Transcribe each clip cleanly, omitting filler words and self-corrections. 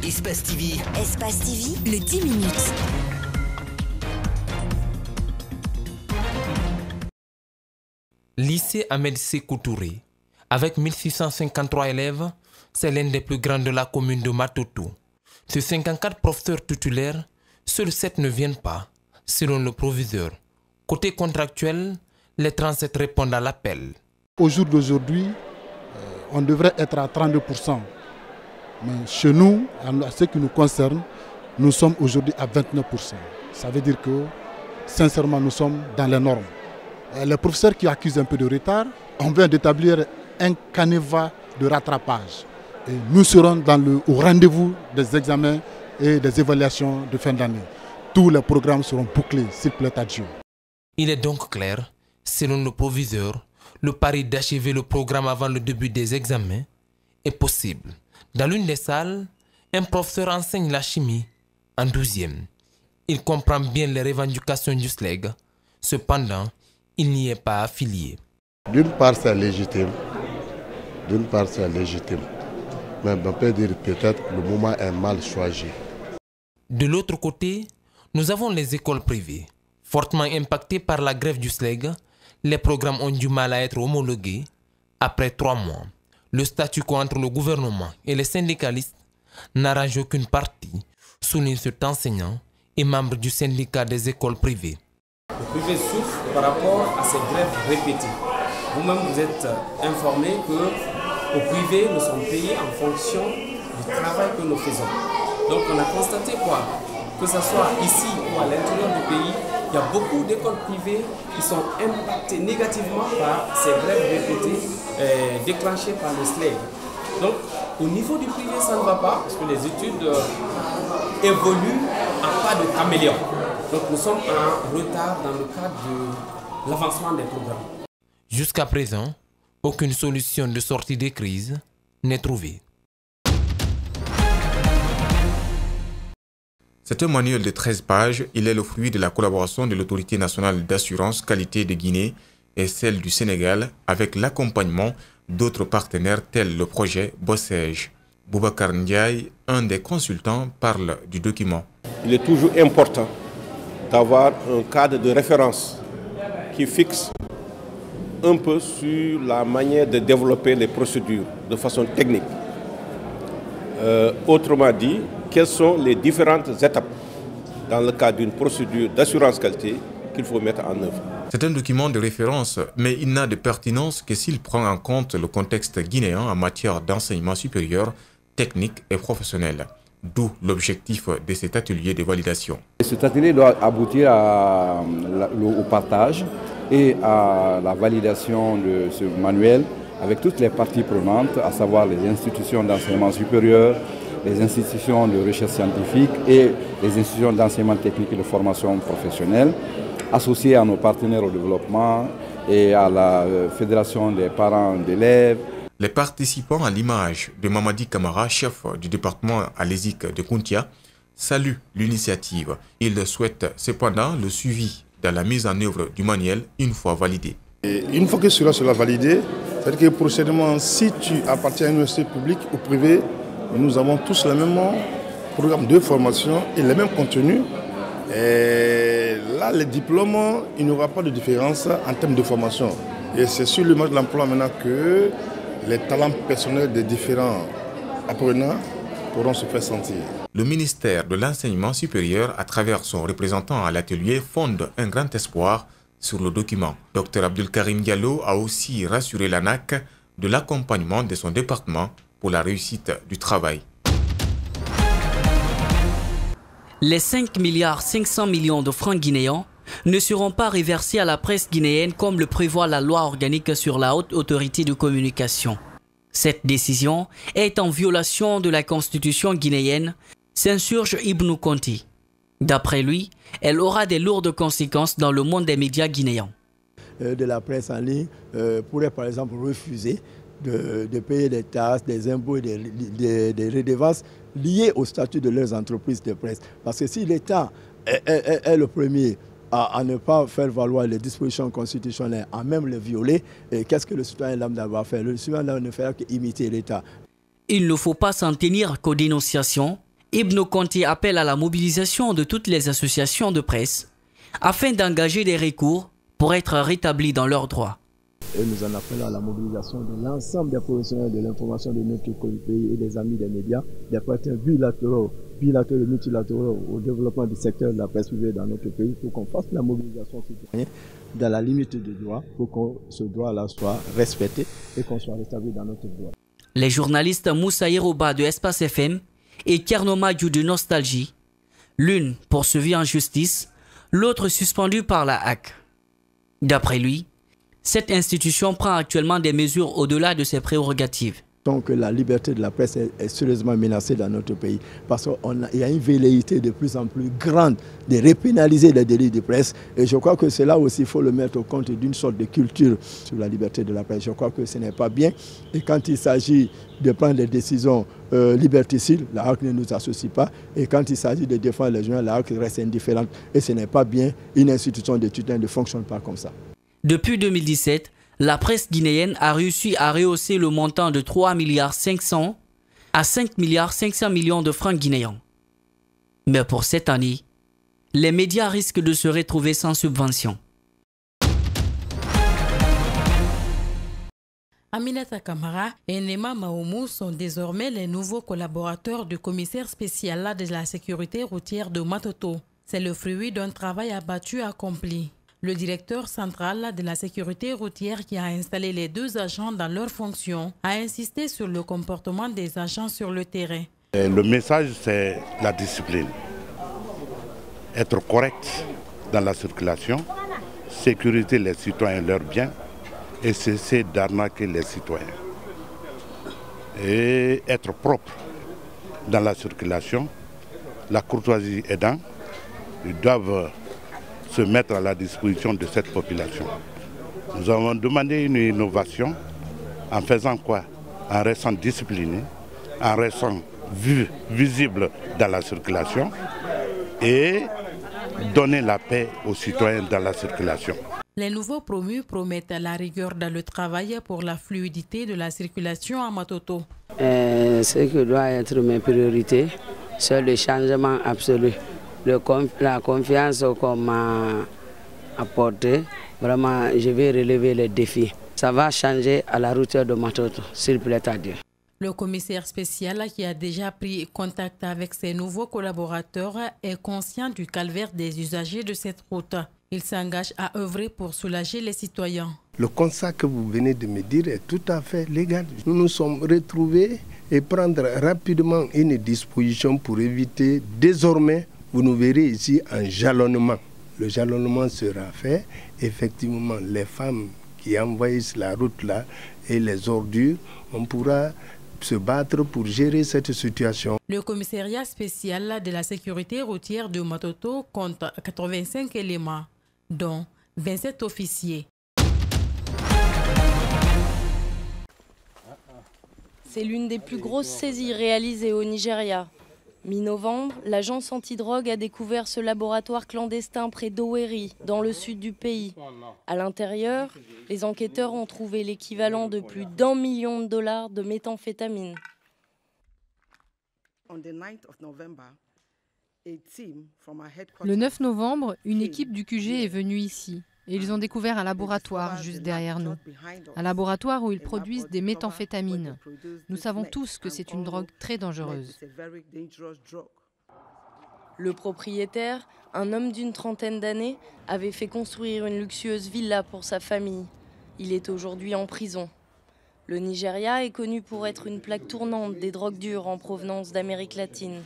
Espace TV. Espace TV, le 10 minutes. Lycée Ahmed Sékou Touré. Avec 1653 élèves, c'est l'un des plus grands de la commune de Matoto. Sur 54 professeurs titulaires, seuls 7 ne viennent pas, selon le proviseur. Côté contractuel, les 37 répondent à l'appel. Au jour d'aujourd'hui, on devrait être à 32%. Mais chez nous, en ce qui nous concerne, nous sommes aujourd'hui à 29%. Ça veut dire que, sincèrement, nous sommes dans les normes. Les professeurs qui accusent un peu de retard, on vient d'établir un canevas de rattrapage. Et nous serons au rendez-vous des examens et des évaluations de fin d'année. Tous les programmes seront bouclés, s'il plaît à Dieu. Il est donc clair, selon le proviseur, le pari d'achever le programme avant le début des examens est possible. Dans l'une des salles, un professeur enseigne la chimie en 12e. Il comprend bien les revendications du SLEG. Cependant, il n'y est pas affilié. D'une part, c'est légitime. Mais on peut dire peut-être que le moment est mal choisi. De l'autre côté, nous avons les écoles privées. Fortement impactées par la grève du SLEG, les programmes ont du mal à être homologués. Après 3 mois, le statu quo entre le gouvernement et les syndicalistes n'arrange aucune partie, souligne cet enseignant et membre du syndicat des écoles privées. Le privé souffre par rapport à ces grèves répétées. Vous-même, vous êtes informé qu'au privé, nous sommes payés en fonction du travail que nous faisons. Donc on a constaté quoi? Que ce soit ici ou à l'intérieur du pays, il y a beaucoup d'écoles privées qui sont impactées négativement par ces grèves répétées déclenchées par le SLEG. Donc au niveau du privé, ça ne va pas parce que les études évoluent en pas de caméléon. Donc nous sommes en retard dans le cadre de l'avancement des programmes. Jusqu'à présent, aucune solution de sortie des crises n'est trouvée. C'est un manuel de 13 pages. Il est le fruit de la collaboration de l'Autorité nationale d'assurance qualité de Guinée et celle du Sénégal avec l'accompagnement d'autres partenaires tels le projet Bossège. Boubacar Ndiaye, un des consultants, parle du document. Il est toujours important d'avoir un cadre de référence qui fixe un peu sur la manière de développer les procédures de façon technique. Autrement dit, quelles sont les différentes étapes dans le cadre d'une procédure d'assurance qualité qu'il faut mettre en œuvre. C'est un document de référence, mais il n'a de pertinence que s'il prend en compte le contexte guinéen en matière d'enseignement supérieur, technique et professionnel. D'où l'objectif de cet atelier de validation. Cet atelier doit aboutir au partage et à la validation de ce manuel avec toutes les parties prenantes, à savoir les institutions d'enseignement supérieur, les institutions de recherche scientifique et les institutions d'enseignement technique et de formation professionnelle, associées à nos partenaires au développement et à la Fédération des parents d'élèves. Les participants, à l'image de Mamadi Kamara, chef du département alésique de Kountia, saluent l'initiative. Ils souhaitent cependant le suivi dans la mise en œuvre du manuel une fois validé. Et une fois que cela sera validé, c'est-à-dire que prochainement, si tu appartiens à une université publique ou privée, nous avons tous le même programme de formation et le même contenu. Et là, les diplômes, il n'y aura pas de différence en termes de formation. Et c'est sur le marché de l'emploi maintenant que les talents personnels des différents apprenants pourront se faire sentir. Le ministère de l'Enseignement supérieur, à travers son représentant à l'atelier, fonde un grand espoir sur le document. Dr Abdul Karim Diallo a aussi rassuré l'ANAC de l'accompagnement de son département pour la réussite du travail. Les 5,5 milliards de francs guinéens ne seront pas reversés à la presse guinéenne comme le prévoit la loi organique sur la haute autorité de communication. Cette décision est en violation de la constitution guinéenne, s'insurge Ibnou Conti. D'après lui, elle aura des lourdes conséquences dans le monde des médias guinéens. De la presse en ligne pourrait par exemple refuser de payer des taxes, des impôts et des redevances liées au statut de leurs entreprises de presse. Parce que si l'État est le premier à ne pas faire valoir les dispositions constitutionnelles, à même les violer, qu'est-ce que le citoyen lambda va faire? Le citoyen lambda ne fera qu'imiter l'État. Il ne faut pas s'en tenir qu'aux dénonciations Ibn Conté appelle à la mobilisation de toutes les associations de presse afin d'engager des recours pour être rétablis dans leurs droits. Et nous en appelons à la mobilisation de l'ensemble des professionnels de l'information de notre pays et des amis des médias, des partenaires bilatéraux et multilatéraux au développement du secteur de la presse privée dans notre pays pour qu'on fasse la mobilisation citoyenne dans la limite du droit pour que ce droit-là soit respecté et qu'on soit rétabli dans notre droit. Les journalistes Moussa Yeroba de Espace FM et Kernoma Diou de Nostalgie, l'une poursuivie en justice, l'autre suspendue par la HAC. D'après lui, cette institution prend actuellement des mesures au-delà de ses prérogatives. Donc la liberté de la presse est sérieusement menacée dans notre pays parce qu'il y a une velléité de plus en plus grande de répénaliser les délits de presse et je crois que cela aussi il faut le mettre au compte d'une sorte de culture sur la liberté de la presse. Je crois que ce n'est pas bien et quand il s'agit de prendre des décisions liberticides, la HAC ne nous associe pas et quand il s'agit de défendre les journalistes, la HAC reste indifférente et ce n'est pas bien. Une institution de tutelle ne fonctionne pas comme ça. Depuis 2017, la presse guinéenne a réussi à rehausser le montant de 3,5 milliards à 5,5 milliards de francs guinéens. Mais pour cette année, les médias risquent de se retrouver sans subvention. Aminata Kamara et Nema Maoumou sont désormais les nouveaux collaborateurs du commissaire spécial de la sécurité routière de Matoto. C'est le fruit d'un travail abattu accompli. Le directeur central de la sécurité routière qui a installé les deux agents dans leurs fonctions a insisté sur le comportement des agents sur le terrain. Le message, c'est la discipline. Être correct dans la circulation, sécuriser les citoyens leurs biens et cesser d'arnaquer les citoyens. Et être propre dans la circulation, la courtoisie aidant, ils doivent se mettre à la disposition de cette population. Nous avons demandé une innovation en faisant quoi? En restant discipliné, en restant visible dans la circulation et donner la paix aux citoyens dans la circulation. Les nouveaux promus promettent la rigueur dans le travail pour la fluidité de la circulation à Matoto. Ce qui doit être mes priorités, c'est le changement absolu. La confiance qu'on m'a apportée, vraiment, je vais relever les défis. Ça va changer à la route de Matoto, s'il plaît à Dieu. Le commissaire spécial qui a déjà pris contact avec ses nouveaux collaborateurs est conscient du calvaire des usagers de cette route. Il s'engage à œuvrer pour soulager les citoyens. Le constat que vous venez de me dire est tout à fait légal. Nous nous sommes retrouvés et prendre rapidement une disposition pour éviter désormais. Vous nous verrez ici un jalonnement. Le jalonnement sera fait. Effectivement, les femmes qui envahissent la route là et les ordures, on pourra se battre pour gérer cette situation. Le commissariat spécial de la sécurité routière de Matoto compte 85 éléments, dont 27 officiers. C'est l'une des plus grosses saisies réalisées au Nigeria. Mi-novembre, l'agence antidrogue a découvert ce laboratoire clandestin près d'Owerri, dans le sud du pays. À l'intérieur, les enquêteurs ont trouvé l'équivalent de plus d'1 million de dollars de méthamphétamine. Le 9 novembre, une équipe du QG est venue ici et ils ont découvert un laboratoire juste derrière nous. Un laboratoire où ils produisent des méthamphétamines. Nous savons tous que c'est une drogue très dangereuse. Le propriétaire, un homme d'une trentaine d'années, avait fait construire une luxueuse villa pour sa famille. Il est aujourd'hui en prison. Le Nigeria est connu pour être une plaque tournante des drogues dures en provenance d'Amérique latine.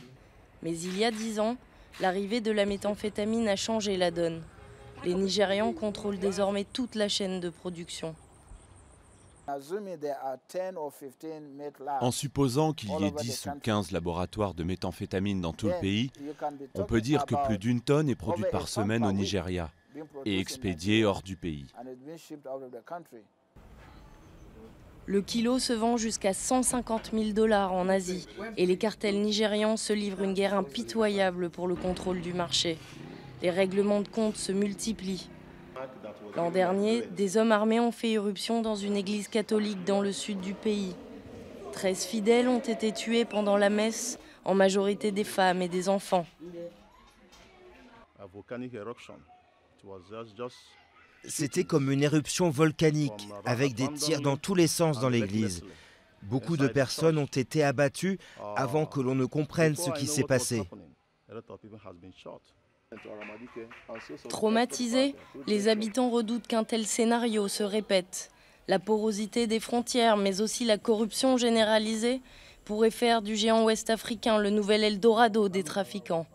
Mais il y a 10 ans, l'arrivée de la méthamphétamine a changé la donne. Les Nigérians contrôlent désormais toute la chaîne de production. En supposant qu'il y ait 10 ou 15 laboratoires de méthamphétamine dans tout le pays, on peut dire que plus d'1 tonne est produite par semaine au Nigeria et expédiée hors du pays. Le kilo se vend jusqu'à 150 000 dollars en Asie et les cartels nigérians se livrent une guerre impitoyable pour le contrôle du marché. Les règlements de compte se multiplient. L'an dernier, des hommes armés ont fait irruption dans une église catholique dans le sud du pays. 13 fidèles ont été tués pendant la messe en majorité des femmes et des enfants. C'était comme une éruption volcanique, avec des tirs dans tous les sens dans l'église. Beaucoup de personnes ont été abattues avant que l'on ne comprenne ce qui s'est passé. Traumatisés, les habitants redoutent qu'un tel scénario se répète. La porosité des frontières, mais aussi la corruption généralisée, pourrait faire du géant ouest-africain le nouvel Eldorado des trafiquants.